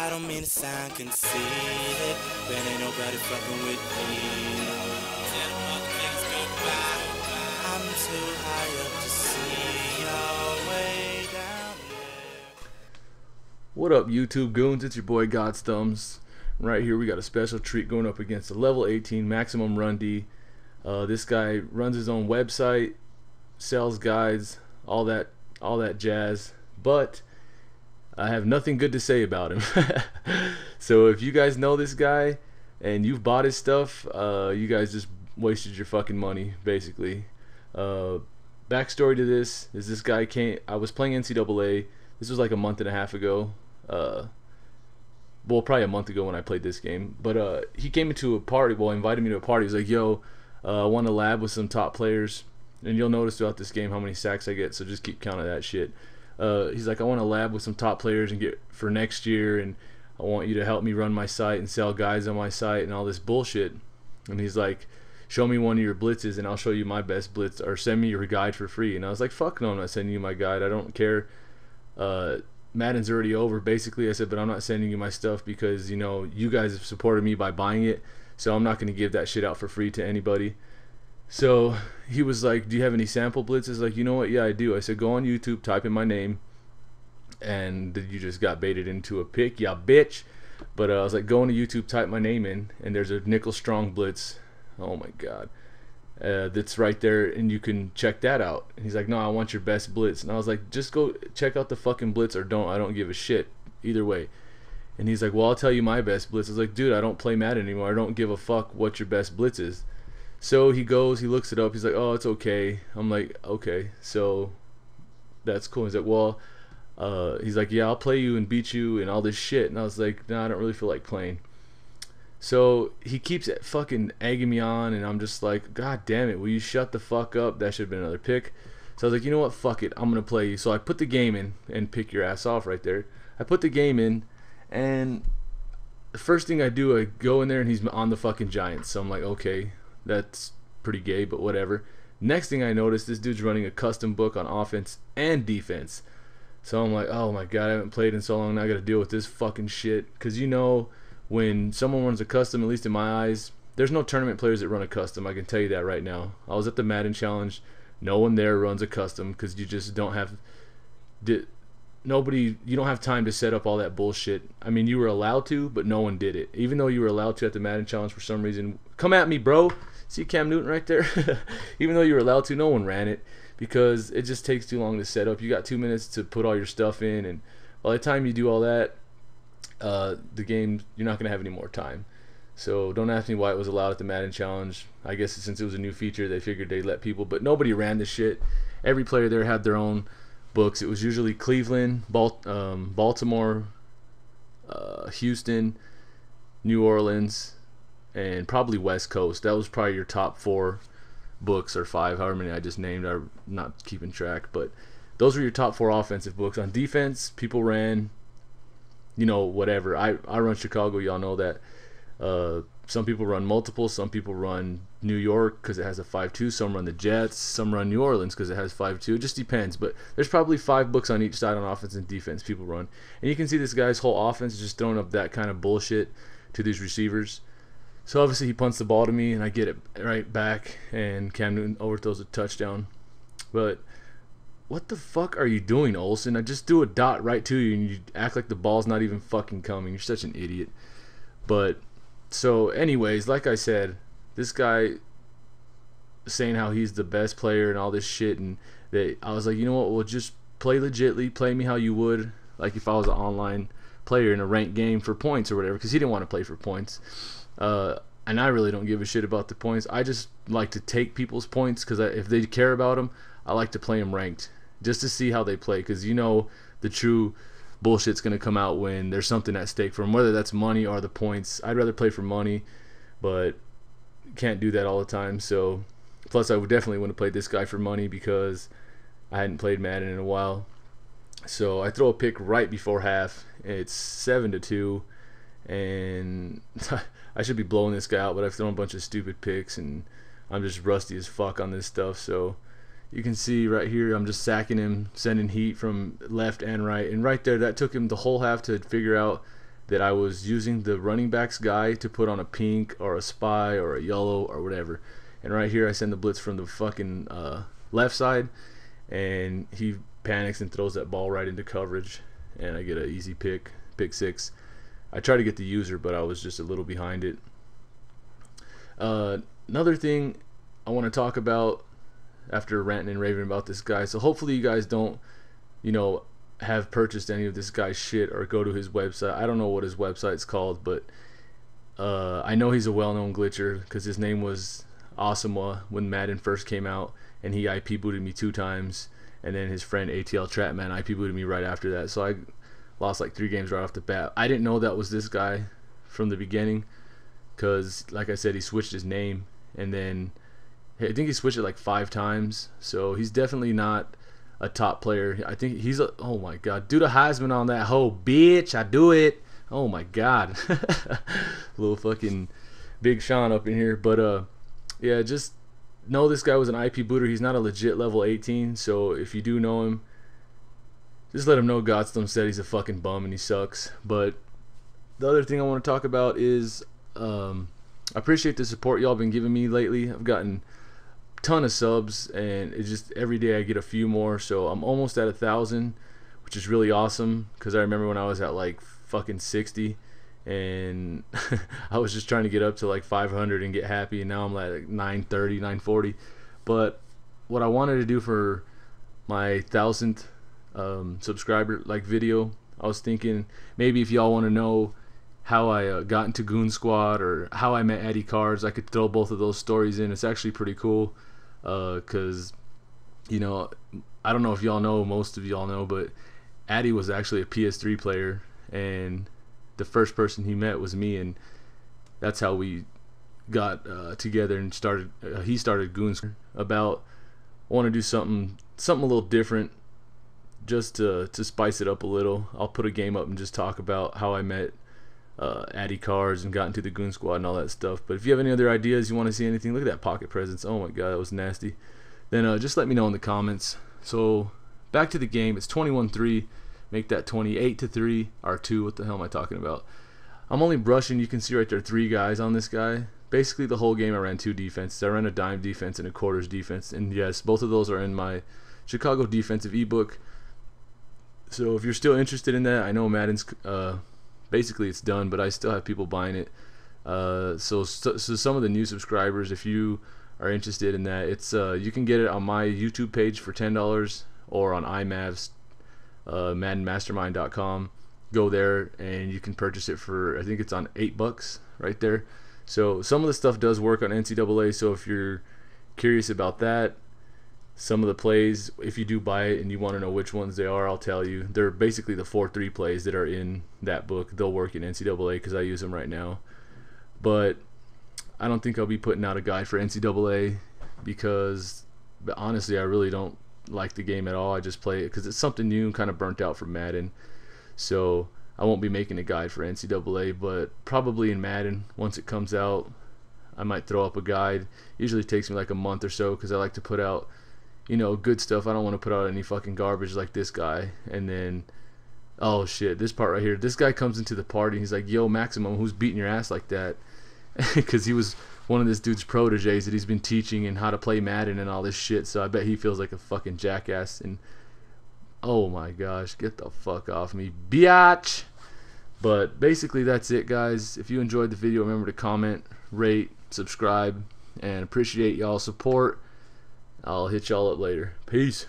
I don't mean to sound conceited, but ain't nobody fucking with me. Tell the motherfuckers goodbye. I'm too high up to see y'all way down there. What up, YouTube goons? It's your boy GODzTHUMBz. Right here we got a special treat going up against a level 18 MaximumRun D. This guy runs his own website, sells guides, all that jazz, but I have nothing good to say about him. So if you guys know this guy and you've bought his stuff, you guys just wasted your fucking money, basically. Backstory to this is this guy I was playing NCAA. This was like a month and a half ago. Well, probably a month ago when I played this game. But he came into a party, invited me to a party. He was like, yo, I want to lab with some top players. And you'll notice throughout this game how many sacks I get, so just keep count of that shit. He's like, I want to lab with some top players and get for next year, and I want you to help me run my site and sell guys on my site and all this bullshit. And he's like, show me one of your blitzes and I'll show you my best blitz, or send me your guide for free. And I was like, fuck no, I'm not sending you my guide. I don't care. Madden's already over, basically. I said, but I'm not sending you my stuff because, you know, you guys have supported me by buying it, so I'm not going to give that shit out for free to anybody. So he was like, do you have any sample blitzes? Like, you know what, yeah, I do. I said, go on YouTube, type in my name, and you just got baited into a pick, yeah, bitch. But I was like, go into YouTube, type my name in, and there's a nickel strong blitz. Oh my god, that's right there, and you can check that out. And he's like, no, I want your best blitz. And I was like, just go check out the fucking blitz or don't. I don't give a shit either way. And he's like, well, I'll tell you my best blitz. I was like, dude, I don't play Madden anymore. I don't give a fuck what your best blitz is. So he goes, he looks it up, he's like, oh, it's okay. I'm like, okay, so that's cool. He's like, well, he's like, yeah, I'll play you and beat you and all this shit. And I was like, nah, I don't really feel like playing. So he keeps fucking egging me on, and I'm just like, god damn it, will you shut the fuck up? That should have been another pick. So I was like, you know what, fuck it, I'm gonna play you. So I put the game in, and pick your ass off right there. I put the game in, and the first thing I do, I go in there and he's on the fucking Giants. So I'm like, okay, that's pretty gay, but whatever. Next thing I noticed, this dude's running a custom book on offense and defense. So I'm like, oh my god, I haven't played in so long, now I gotta deal with this fucking shit. Because you know, when someone runs a custom, at least in my eyes, there's no tournament players that run a custom. I can tell you that right now. I was at the Madden challenge, no one there runs a custom because you just don't have you don't have time to set up all that bullshit. I mean, you were allowed to, but no one did it. Even though you were allowed to at the Madden challenge for some reason. Come at me, bro. See Cam Newton right there? Even though you were allowed to, no one ran it because it just takes too long to set up. You got 2 minutes to put all your stuff in, and by the time you do all that, the game, you're not going to have any more time. So don't ask me why it was allowed at the Madden challenge. I guess since it was a new feature, they figured they'd let people, but nobody ran this shit. Every player there had their own books. It was usually Cleveland, Baltimore, Houston, New Orleans, and probably West Coast. That was probably your top 4 books, or 5, however many I just named. I'm not keeping track, but those were your top 4 offensive books. On defense, people ran, you know, whatever. I run Chicago, y'all know that. Some people run multiple. Some people run New York because it has a 5-2. Some run the Jets. Some run New Orleans because it has 5-2. It just depends. But there's probably 5 books on each side on offense and defense people run. And you can see this guy's whole offense is just throwing up that kind of bullshit to these receivers. So obviously he punts the ball to me and I get it right back, and Cam Newton overthrows a touchdown. But what the fuck are you doing, Olsen? I just do a dot right to you and you act like the ball's not even fucking coming. You're such an idiot. But so anyways, like I said, this guy saying how he's the best player and all this shit, and I was like, you know what, well, just play legitly, play me how you would like if I was an online player in a ranked game for points or whatever, because he didn't want to play for points. And I really don't give a shit about the points. I just like to take people's points because if they care about them, I like to play them ranked just to see how they play, because you know the true bullshit's going to come out when there's something at stake for them, whether that's money or the points. I'd rather play for money, but can't do that all the time. So plus I would definitely want to play this guy for money because I hadn't played Madden in a while. So I throw a pick right before half. It's 7-2, and I should be blowing this guy out, but I've thrown a bunch of stupid picks and I'm just rusty as fuck on this stuff. So you can see right here I'm just sacking him, sending heat from left and right, and right there that took him the whole half to figure out that I was using the running backs guy to put on a pink or a spy or a yellow or whatever. And right here I send the blitz from the fucking left side, and he panics and throws that ball right into coverage, and I get an easy pick 6. I tried to get the user, but I was just a little behind it. Another thing I want to talk about after ranting and raving about this guy, so hopefully you guys don't, you know, have purchased any of this guy's shit or go to his website. I don't know what his website's called, but I know he's a well-known glitcher because his name was Asamoah when Madden first came out, and he IP booted me 2 times, and then his friend ATL Trapman IP booted me right after that, so I lost like 3 games right off the bat. I didn't know that was this guy from the beginning because, like I said, he switched his name, and then I think he switched it like 5 times, so he's definitely not a top player. I think he's a, oh my god, do the Heisman on that hoe, bitch, I do it. Oh my god. Little fucking Big Sean up in here. But yeah, just know this guy was an IP booter. He's not a legit level 18, so if you do know him, just let him know GODzTHUMBz said he's a fucking bum and he sucks. But the other thing I want to talk about is I appreciate the support y'all been giving me lately. I've gotten ton of subs, and it's just every day I get a few more, so I'm almost at 1,000, which is really awesome because I remember when I was at like fucking 60 and I was just trying to get up to like 500 and get happy, and now I'm like 930, 940. But what I wanted to do for my 1,000th subscriber like video, I was thinking maybe if y'all want to know how I got into Goon Squad or how I met Addy Cards, I could throw both of those stories in. It's actually pretty cool because, you know, I don't know if y'all know, most of y'all know, but Addy was actually a PS3 player, and the first person he met was me, and that's how we got together and started. He started Goon Squad. About I want to do something a little different, just to spice it up a little. I'll put a game up and just talk about how I met Addy Cards and got into the Goon Squad and all that stuff. But if you have any other ideas, you want to see anything, look at that pocket presence, oh my god, that was nasty, then just let me know in the comments. So back to the game, it's 21-3, make that 28-3 or 2, what the hell am I talking about? I'm only brushing, you can see right there 3 guys on this guy. Basically the whole game I ran 2 defenses. I ran a dime defense and a quarters defense, and yes, both of those are in my Chicago defensive ebook. So if you're still interested in that, I know Madden's basically it's done, but I still have people buying it. So some of the new subscribers, if you are interested in that, it's you can get it on my YouTube page for $10 or on iMavs, MADDENMastermind.com. Go there and you can purchase it for, I think it's on $8 right there. So some of the stuff does work on NCAA, so if you're curious about that, some of the plays, if you do buy it and you want to know which ones they are, I'll tell you. They're basically the 4-3 plays that are in that book. They'll work in NCAA because I use them right now. But I don't think I'll be putting out a guide for NCAA because, but honestly, I really don't like the game at all. I just play it because it's something new and kind of burnt out from Madden. So I won't be making a guide for NCAA, but probably in Madden, once it comes out, I might throw up a guide. Usually takes me like a month or so because I like to put out, you know, good stuff. I don't want to put out any fucking garbage like this guy. And then, oh shit, this part right here, this guy comes into the party, he's like, yo Maximum, who's beating your ass like that? Because he was one of this dude's proteges that he's been teaching and how to play Madden and all this shit, so I bet he feels like a fucking jackass. And oh my gosh, get the fuck off me, biatch. But basically that's it, guys. If you enjoyed the video, remember to comment, rate, subscribe, and appreciate y'all support. I'll hit y'all up later. Peace.